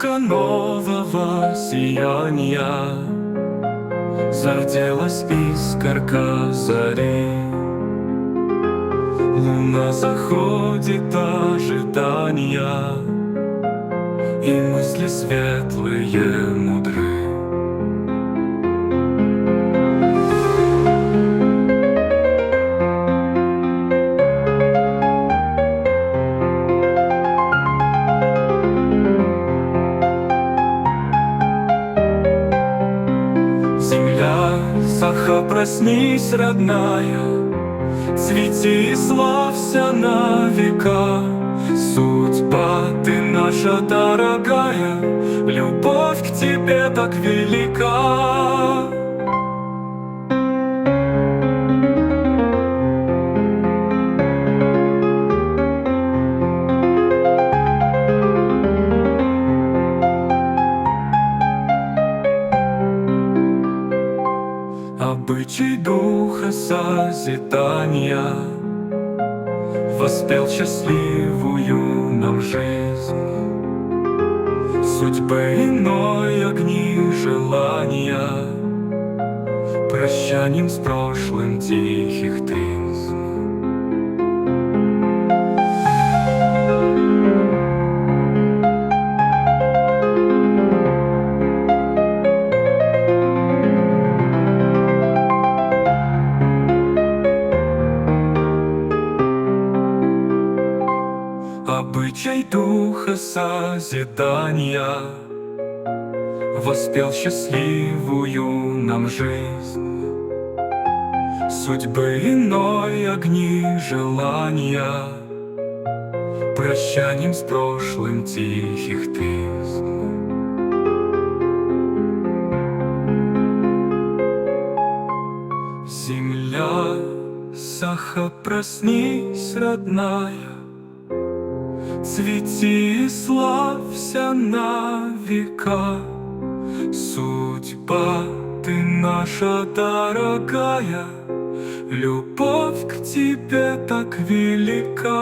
Лучика нового сияния зарделась искорка зари. Луна заходит ожидания, и мысли светлые мудры. Земля, Саха, проснись, родная, цвети и славься на века. Судьба ты наша дорогая, любовь к тебе так велика. Обычай духа созидания воспел счастливую нам жизнь. Судьбы иной огни желания, прощанием с прошлым тихих тризн. Обычай духа созидания воспел счастливую нам жизнь. Судьбы иной огни желания, прощанием с прошлым тихих тризн. Земля, Саха, проснись, родная, цвети и славься на века. Судьба ты наша дорогая, любовь к тебе так велика.